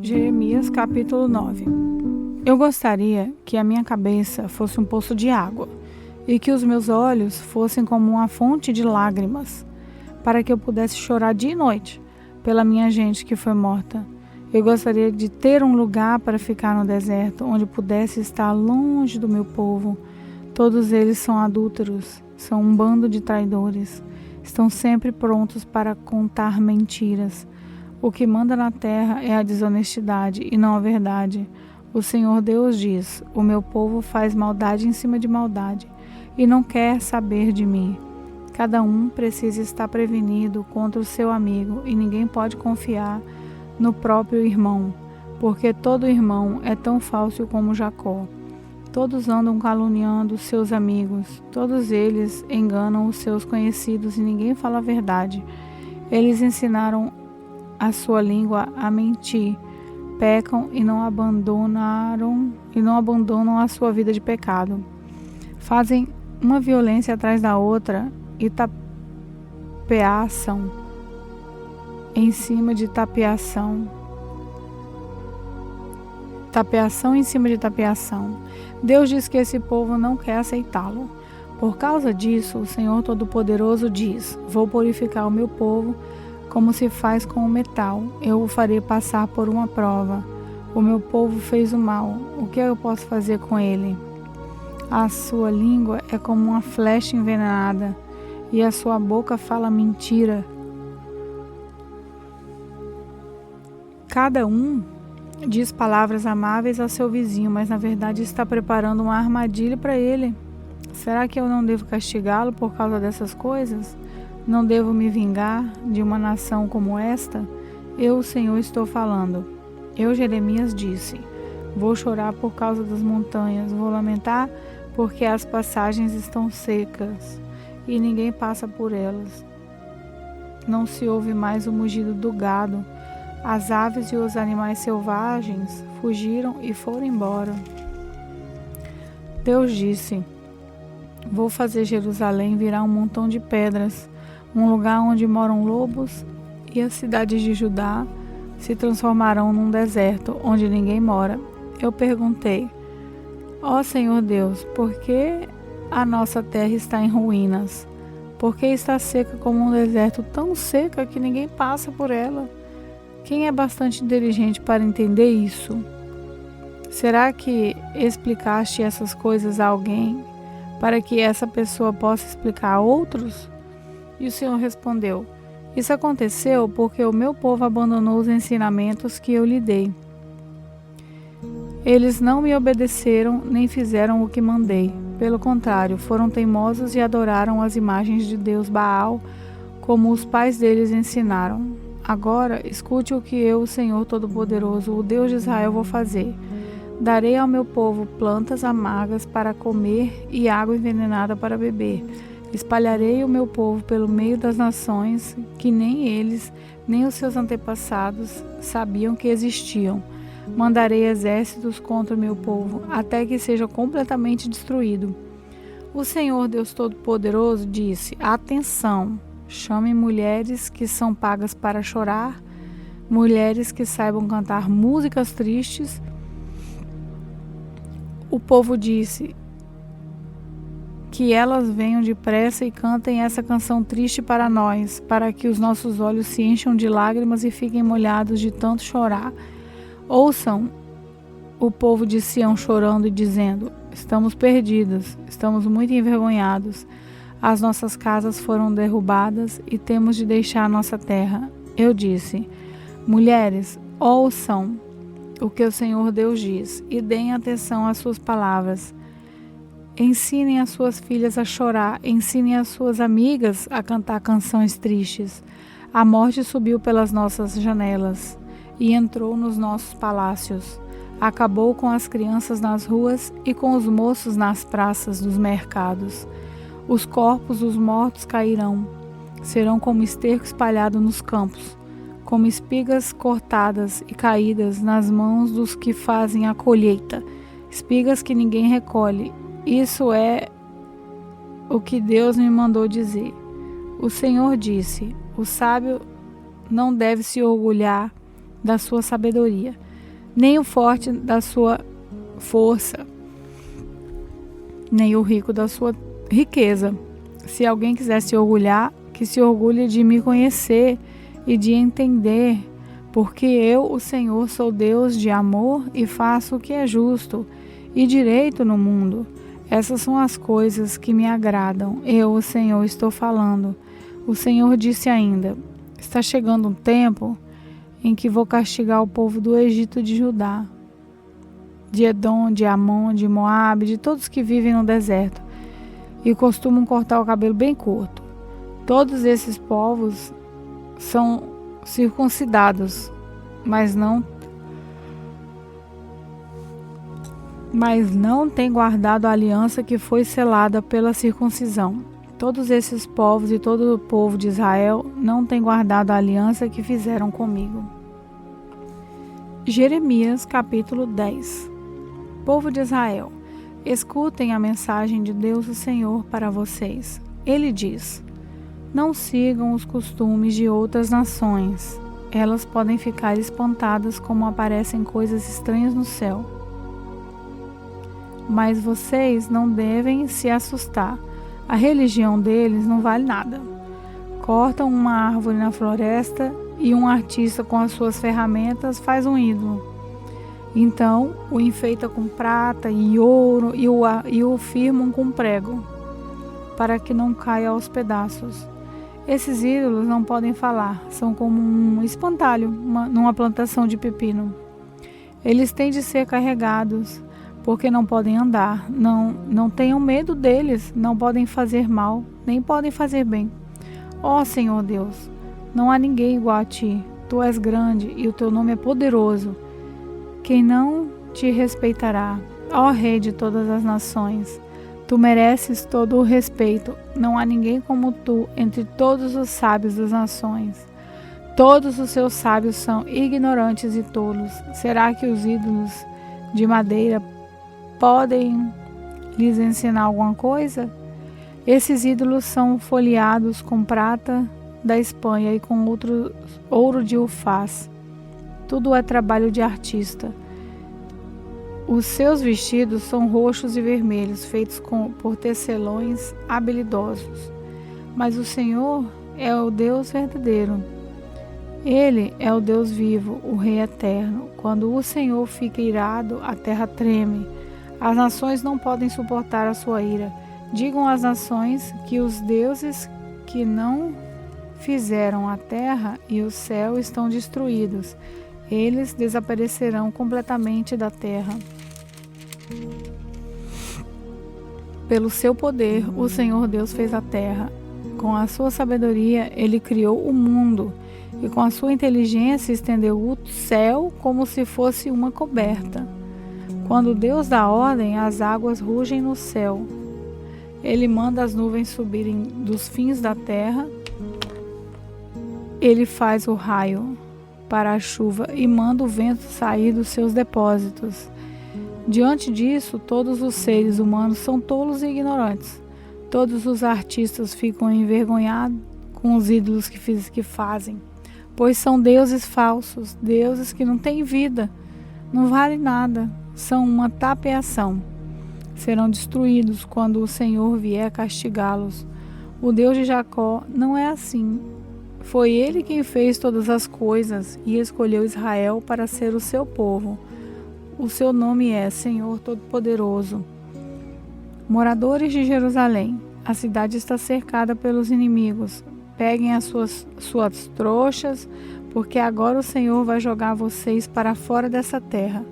Jeremias capítulo 9. Eu gostaria que a minha cabeça fosse um poço de água, e que os meus olhos fossem como uma fonte de lágrimas, para que eu pudesse chorar dia e noite pela minha gente que foi morta. Eu gostaria de ter um lugar para ficar no deserto, onde pudesse estar longe do meu povo. Todos eles são adúlteros, são um bando de traidores, estão sempre prontos para contar mentiras. O que manda na terra é a desonestidade e não a verdade. O Senhor Deus diz: o meu povo faz maldade em cima de maldade e não quer saber de mim. Cada um precisa estar prevenido contra o seu amigo e ninguém pode confiar no próprio irmão, porque todo irmão é tão falso como Jacó. Todos andam caluniando seus amigos, todos eles enganam os seus conhecidos e ninguém fala a verdade. Eles ensinaram a sua língua a mentir, pecam e não abandonam a sua vida de pecado. Fazem uma violência atrás da outra e tapeação em cima de tapeação. Tapeação em cima de tapeação. Deus diz que esse povo não quer aceitá-lo. Por causa disso, o Senhor Todo-Poderoso diz: vou purificar o meu povo como se faz com o metal. Eu o farei passar por uma prova. O meu povo fez o mal. O que eu posso fazer com ele? A sua língua é como uma flecha envenenada, e a sua boca fala mentira. Cada um diz palavras amáveis ao seu vizinho, mas na verdade está preparando uma armadilha para ele. Será que eu não devo castigá-lo por causa dessas coisas? Não devo me vingar de uma nação como esta? Eu, o Senhor, estou falando. Eu, Jeremias, disse: vou chorar por causa das montanhas, vou lamentar porque as passagens estão secas e ninguém passa por elas. Não se ouve mais o mugido do gado. As aves e os animais selvagens fugiram e foram embora. Deus disse: vou fazer Jerusalém virar um montão de pedras, um lugar onde moram lobos, e as cidades de Judá se transformarão num deserto onde ninguém mora. Eu perguntei: ó Senhor Deus, por que a nossa terra está em ruínas? Por que está seca como um deserto, tão seca que ninguém passa por ela? Quem é bastante inteligente para entender isso? Será que explicaste essas coisas a alguém para que essa pessoa possa explicar a outros? E o Senhor respondeu: isso aconteceu porque o meu povo abandonou os ensinamentos que eu lhe dei. Eles não me obedeceram nem fizeram o que mandei. Pelo contrário, foram teimosos e adoraram as imagens de Deus Baal, como os pais deles ensinaram. Agora, escute o que eu, o Senhor Todo-Poderoso, o Deus de Israel, vou fazer. Darei ao meu povo plantas amargas para comer e água envenenada para beber. Espalharei o meu povo pelo meio das nações que nem eles, nem os seus antepassados sabiam que existiam. Mandarei exércitos contra o meu povo, até que seja completamente destruído. O Senhor Deus Todo-Poderoso disse: atenção! Chamem mulheres que são pagas para chorar, mulheres que saibam cantar músicas tristes. O povo disse: que elas venham depressa e cantem essa canção triste para nós, para que os nossos olhos se encham de lágrimas e fiquem molhados de tanto chorar. Ouçam o povo de Sião chorando e dizendo: estamos perdidos, estamos muito envergonhados. As nossas casas foram derrubadas e temos de deixar a nossa terra. Eu disse: mulheres, ouçam o que o Senhor Deus diz e deem atenção às suas palavras. Ensinem as suas filhas a chorar, ensinem as suas amigas a cantar canções tristes. A morte subiu pelas nossas janelas e entrou nos nossos palácios. Acabou com as crianças nas ruas e com os moços nas praças dos mercados. Os corpos dos mortos cairão, serão como esterco espalhado nos campos, como espigas cortadas e caídas nas mãos dos que fazem a colheita, espigas que ninguém recolhe. Isso é o que Deus me mandou dizer. O Senhor disse: o sábio não deve se orgulhar da sua sabedoria, nem o forte da sua força, nem o rico da sua riqueza. Se alguém quiser se orgulhar, que se orgulhe de me conhecer e de entender, porque eu, o Senhor, sou Deus de amor e faço o que é justo e direito no mundo. Essas são as coisas que me agradam. Eu, o Senhor, estou falando. O Senhor disse ainda: está chegando um tempo em que vou castigar o povo do Egito, de Judá, de Edom, de Amon, de Moabe, de todos que vivem no deserto e costumam cortar o cabelo bem curto. Todos esses povos são circuncidados, mas não têm guardado a aliança que foi selada pela circuncisão. Todos esses povos e todo o povo de Israel não têm guardado a aliança que fizeram comigo. Jeremias capítulo 10. Povo de Israel, escutem a mensagem de Deus o Senhor para vocês. Ele diz: não sigam os costumes de outras nações. Elas podem ficar espantadas como aparecem coisas estranhas no céu. Mas vocês não devem se assustar. A religião deles não vale nada. Cortam uma árvore na floresta e um artista com as suas ferramentas faz um ídolo. Então o enfeita com prata e ouro e o firmam com prego, para que não caia aos pedaços. Esses ídolos não podem falar, são como um espantalho numa plantação de pepino. Eles têm de ser carregados, porque não podem andar. Não tenham medo deles, não podem fazer mal, nem podem fazer bem. Ó Senhor Deus, não há ninguém igual a ti. Tu és grande e o teu nome é poderoso. Quem não te respeitará, ó Rei de todas as nações? Tu mereces todo o respeito. Não há ninguém como tu entre todos os sábios das nações. Todos os seus sábios são ignorantes e tolos. Será que os ídolos de madeira podem lhes ensinar alguma coisa? Esses ídolos são folheados com prata da Espanha e com ouro de Ufaz. Tudo é trabalho de artista. Os seus vestidos são roxos e vermelhos, feitos por tecelões habilidosos. Mas o Senhor é o Deus verdadeiro. Ele é o Deus vivo, o Rei eterno. Quando o Senhor fica irado, a terra treme. As nações não podem suportar a sua ira. Digam às nações que os deuses que não fizeram a terra e o céu estão destruídos. Eles desaparecerão completamente da terra. Pelo seu poder, o Senhor Deus fez a terra. Com a sua sabedoria, ele criou o mundo. E com a sua inteligência, estendeu o céu como se fosse uma coberta. Quando Deus dá ordem, as águas rugem no céu. Ele manda as nuvens subirem dos fins da terra. Ele faz o raio para a chuva e manda o vento sair dos seus depósitos. Diante disso, todos os seres humanos são tolos e ignorantes. Todos os artistas ficam envergonhados com os ídolos que fazem, pois são deuses falsos, deuses que não têm vida, não valem nada, são uma tapeação. Serão destruídos quando o Senhor vier castigá-los. O Deus de Jacó não é assim. Foi ele quem fez todas as coisas e escolheu Israel para ser o seu povo. O seu nome é Senhor Todo-Poderoso. Moradores de Jerusalém, a cidade está cercada pelos inimigos. Peguem as suas trouxas, porque agora o Senhor vai jogar vocês para fora dessa terra,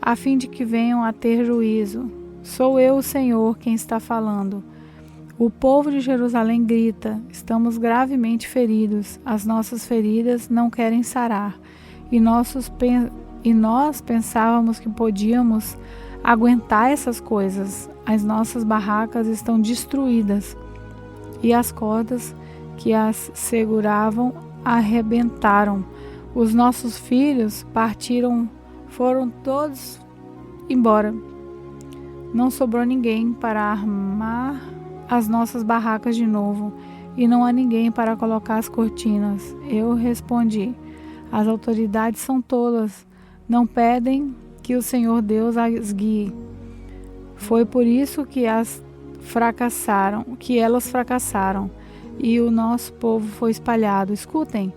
a fim de que venham a ter juízo. Sou eu, o Senhor, quem está falando. O povo de Jerusalém grita: estamos gravemente feridos, as nossas feridas não querem sarar, e nós pensávamos que podíamos aguentar essas coisas. As nossas barracas estão destruídas, e as cordas que as seguravam arrebentaram. Os nossos filhos partiram, foram todos embora. Não sobrou ninguém para armar as nossas barracas de novo, e não há ninguém para colocar as cortinas. Eu respondi: As autoridades são tolas, não pedem que o Senhor Deus as guie. Foi por isso que elas fracassaram, e o nosso povo foi espalhado. Escutem,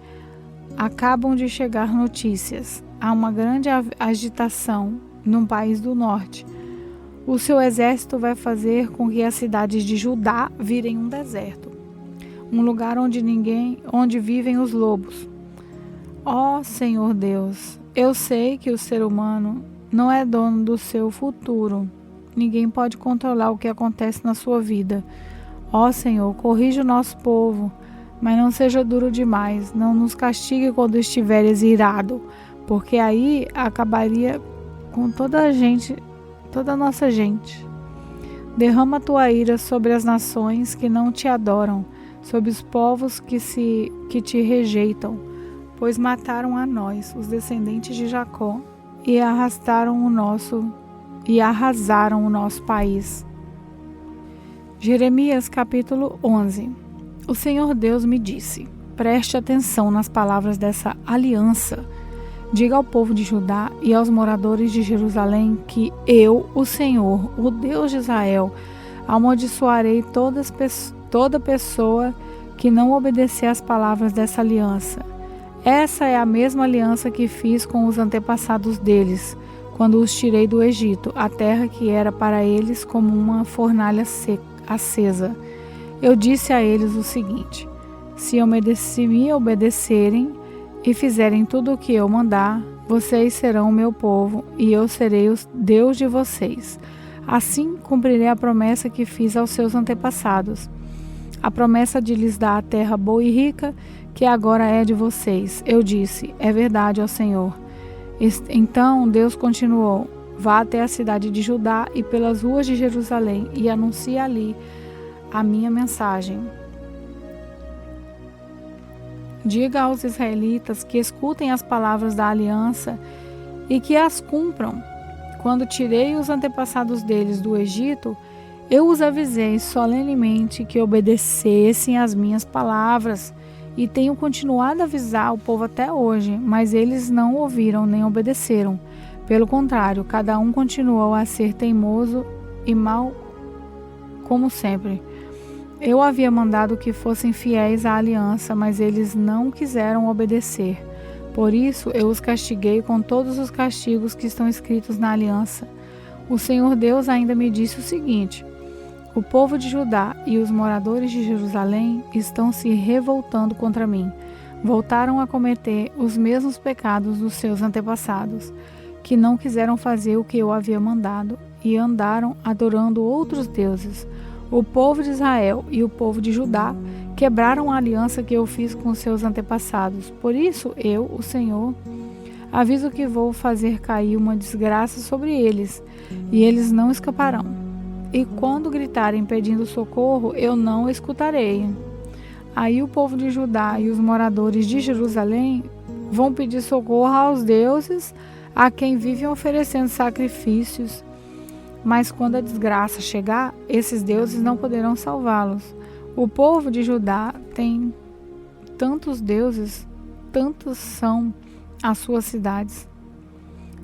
acabam de chegar notícias. Há uma grande agitação num país do norte. O seu exército vai fazer com que as cidades de Judá virem um deserto, um lugar onde vivem os lobos. Ó Senhor Deus, eu sei que o ser humano não é dono do seu futuro. Ninguém pode controlar o que acontece na sua vida. Ó Senhor, corrija o nosso povo, mas não seja duro demais. Não nos castigue quando estiveres irado, porque aí acabaria com toda a nossa gente. Derrama a tua ira sobre as nações que não te adoram, sobre os povos que te rejeitam, pois mataram a nós, os descendentes de Jacó, e arrasaram o nosso país. Jeremias capítulo 11. O Senhor Deus me disse: preste atenção nas palavras dessa aliança. Diga ao povo de Judá e aos moradores de Jerusalém que eu, o Senhor, o Deus de Israel, amaldiçoarei toda pessoa que não obedecer às palavras dessa aliança. Essa é a mesma aliança que fiz com os antepassados deles, quando os tirei do Egito, a terra que era para eles como uma fornalha acesa. Eu disse a eles o seguinte: se me obedecerem e fizerem tudo o que eu mandar, vocês serão o meu povo e eu serei o Deus de vocês. Assim cumprirei a promessa que fiz aos seus antepassados, a promessa de lhes dar a terra boa e rica, que agora é de vocês. Eu disse: é verdade, ó Senhor. Então Deus continuou: vá até a cidade de Judá e pelas ruas de Jerusalém e anuncie ali a minha mensagem. Diga aos israelitas que escutem as palavras da aliança e que as cumpram. Quando tirei os antepassados deles do Egito, eu os avisei solenemente que obedecessem às minhas palavras, e tenho continuado a avisar o povo até hoje, mas eles não ouviram nem obedeceram. Pelo contrário, cada um continuou a ser teimoso e mau como sempre. Eu havia mandado que fossem fiéis à aliança, mas eles não quiseram obedecer. Por isso eu os castiguei com todos os castigos que estão escritos na aliança. O Senhor Deus ainda me disse o seguinte: o povo de Judá e os moradores de Jerusalém estão se revoltando contra mim. Voltaram a cometer os mesmos pecados dos seus antepassados, que não quiseram fazer o que eu havia mandado e andaram adorando outros deuses. O povo de Israel e o povo de Judá quebraram a aliança que eu fiz com seus antepassados. Por isso eu, o Senhor, aviso que vou fazer cair uma desgraça sobre eles, e eles não escaparão. E quando gritarem pedindo socorro, eu não escutarei. Aí o povo de Judá e os moradores de Jerusalém vão pedir socorro aos deuses a quem vivem oferecendo sacrifícios. Mas quando a desgraça chegar, esses deuses não poderão salvá-los. O povo de Judá tem tantos deuses, tantos são as suas cidades.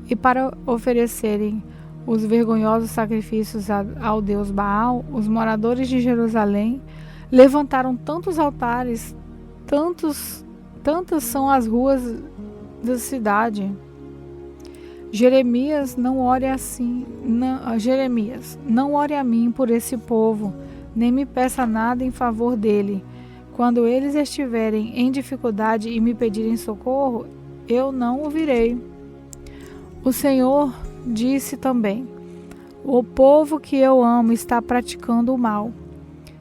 E para oferecerem os vergonhosos sacrifícios ao deus Baal, os moradores de Jerusalém levantaram tantos altares, tantas são as ruas da cidade. Jeremias, não ore a mim por esse povo, nem me peça nada em favor dele. Quando eles estiverem em dificuldade e me pedirem socorro, eu não ouvirei. O Senhor disse também: o povo que eu amo está praticando o mal.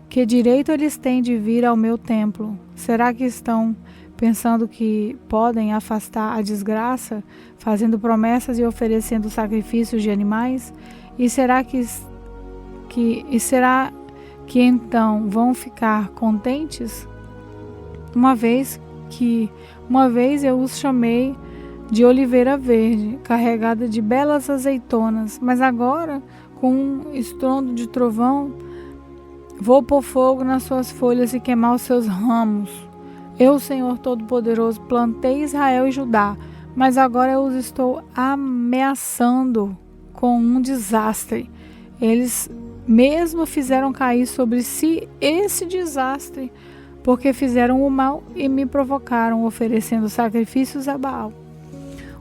Que direito eles têm de vir ao meu templo? Será que estão pensando que podem afastar a desgraça, fazendo promessas e oferecendo sacrifícios de animais? E será que então vão ficar contentes? Uma vez eu os chamei de oliveira verde, carregada de belas azeitonas, mas agora, com um estrondo de trovão, vou pôr fogo nas suas folhas e queimar os seus ramos. Eu, Senhor Todo-Poderoso, plantei Israel e Judá, mas agora eu os estou ameaçando com um desastre. Eles mesmo fizeram cair sobre si esse desastre, porque fizeram o mal e me provocaram, oferecendo sacrifícios a Baal.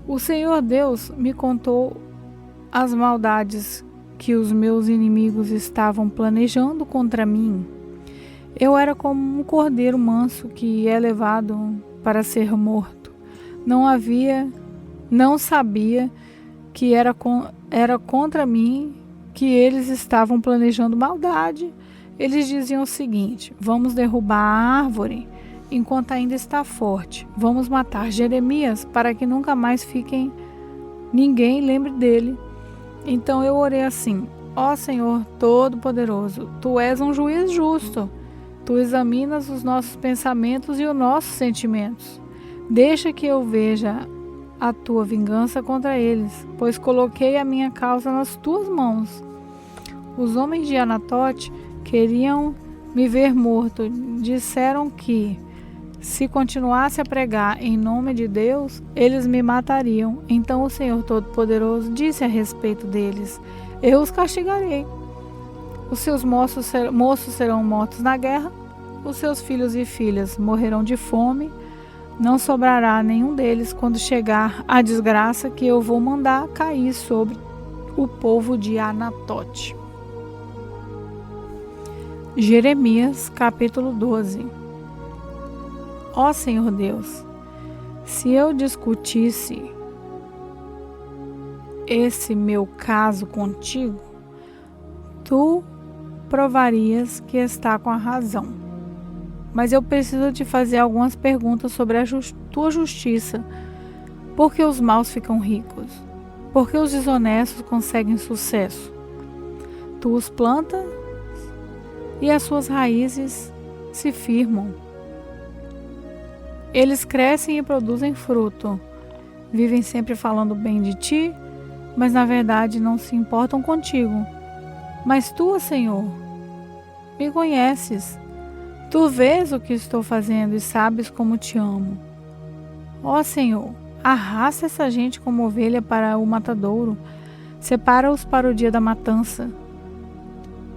O Senhor Deus me contou as maldades que os meus inimigos estavam planejando contra mim. Eu era como um cordeiro manso que é levado para ser morto. Não sabia que era contra mim que eles estavam planejando maldade. Eles diziam o seguinte: vamos derrubar a árvore enquanto ainda está forte. Vamos matar Jeremias para que nunca mais ninguém lembre dele. Então eu orei assim: ó Senhor Todo-Poderoso, Tu és um juiz justo. Tu examinas os nossos pensamentos e os nossos sentimentos. Deixa que eu veja a Tua vingança contra eles, pois coloquei a minha causa nas Tuas mãos. Os homens de Anatote queriam me ver morto. Disseram que, se continuasse a pregar em nome de Deus, eles me matariam. Então o Senhor Todo-Poderoso disse a respeito deles: eu os castigarei. Os seus moços serão mortos na guerra, os seus filhos e filhas morrerão de fome. Não sobrará nenhum deles quando chegar a desgraça que eu vou mandar cair sobre o povo de Anatote. Jeremias, capítulo 12. Ó Senhor Deus, se eu discutisse esse meu caso contigo, Tu provarias que está com a razão. Mas eu preciso te fazer algumas perguntas sobre a tua justiça. Por que os maus ficam ricos? Por que os desonestos conseguem sucesso? Tu os plantas e as suas raízes se firmam. Eles crescem e produzem fruto. Vivem sempre falando bem de ti, mas na verdade não se importam contigo. Mas tu, Senhor, me conheces. Tu vês o que estou fazendo e sabes como te amo. Ó Senhor, arrasta essa gente como ovelha para o matadouro. Separa-os para o dia da matança.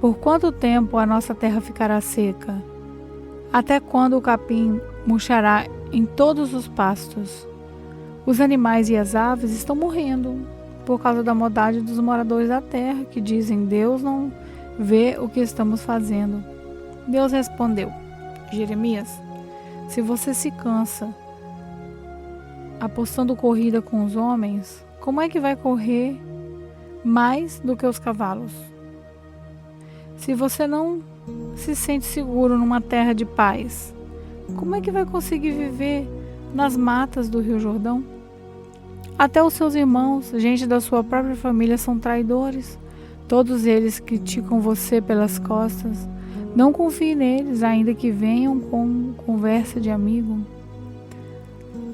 Por quanto tempo a nossa terra ficará seca? Até quando o capim murchará em todos os pastos? Os animais e as aves estão morrendo por causa da maldade dos moradores da terra, que dizem: Deus não vê o que estamos fazendo. Deus respondeu: Jeremias, se você se cansa apostando corrida com os homens, como é que vai correr mais do que os cavalos? Se você não se sente seguro numa terra de paz, como é que vai conseguir viver nas matas do Rio Jordão? Até os seus irmãos, gente da sua própria família, são traidores. Todos eles criticam você pelas costas. Não confie neles, ainda que venham com conversa de amigo.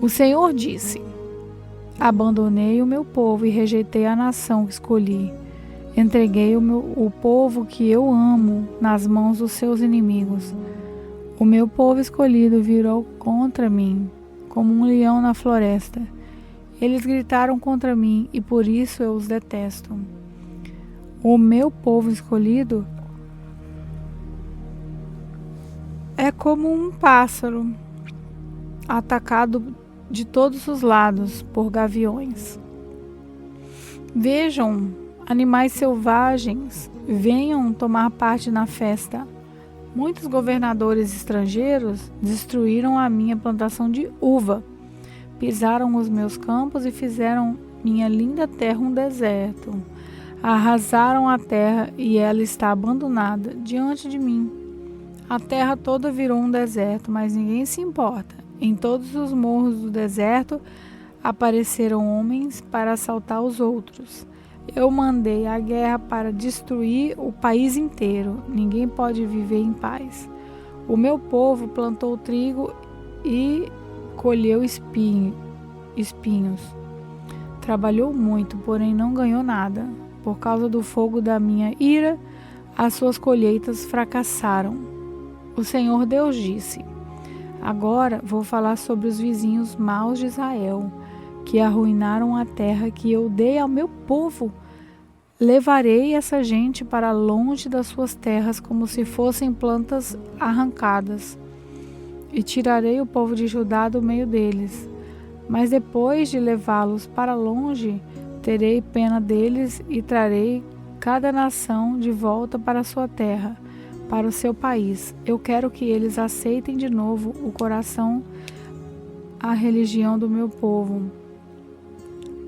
O Senhor disse: abandonei o meu povo e rejeitei a nação que escolhi. Entreguei o povo que eu amo nas mãos dos seus inimigos. O meu povo escolhido virou contra mim, como um leão na floresta. Eles gritaram contra mim e por isso eu os detesto. O meu povo escolhido é como um pássaro atacado de todos os lados por gaviões. Vejam, animais selvagens, venham tomar parte na festa. Muitos governadores estrangeiros destruíram a minha plantação de uva. Pisaram os meus campos e fizeram minha linda terra um deserto. Arrasaram a terra e ela está abandonada diante de mim. A terra toda virou um deserto, mas ninguém se importa. Em todos os morros do deserto apareceram homens para assaltar os outros. Eu mandei a guerra para destruir o país inteiro. Ninguém pode viver em paz. O meu povo plantou trigo e colheu espinhos. Trabalhou muito, porém não ganhou nada. Por causa do fogo da minha ira, as suas colheitas fracassaram. O Senhor Deus disse: Agora vou falar sobre os vizinhos maus de Israel, que arruinaram a terra que eu dei ao meu povo. Levarei essa gente para longe das suas terras como se fossem plantas arrancadas, e tirarei o povo de Judá do meio deles. Mas depois de levá-los para longe, terei pena deles e trarei cada nação de volta para a sua terra, para o seu país. Eu quero que eles aceitem de novo o coração, a religião do meu povo.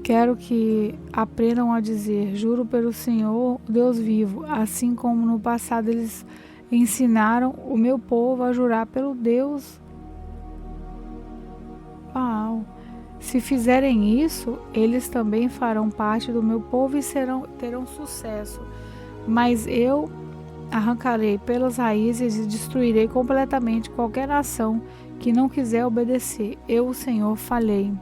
Quero que aprendam a dizer: juro pelo Senhor, Deus vivo, assim como no passado eles ensinaram o meu povo a jurar pelo Deus. Uau! Se fizerem isso, eles também farão parte do meu povo e terão sucesso. Mas eu arrancarei pelas raízes e destruirei completamente qualquer nação que não quiser obedecer. Eu, o Senhor, falei.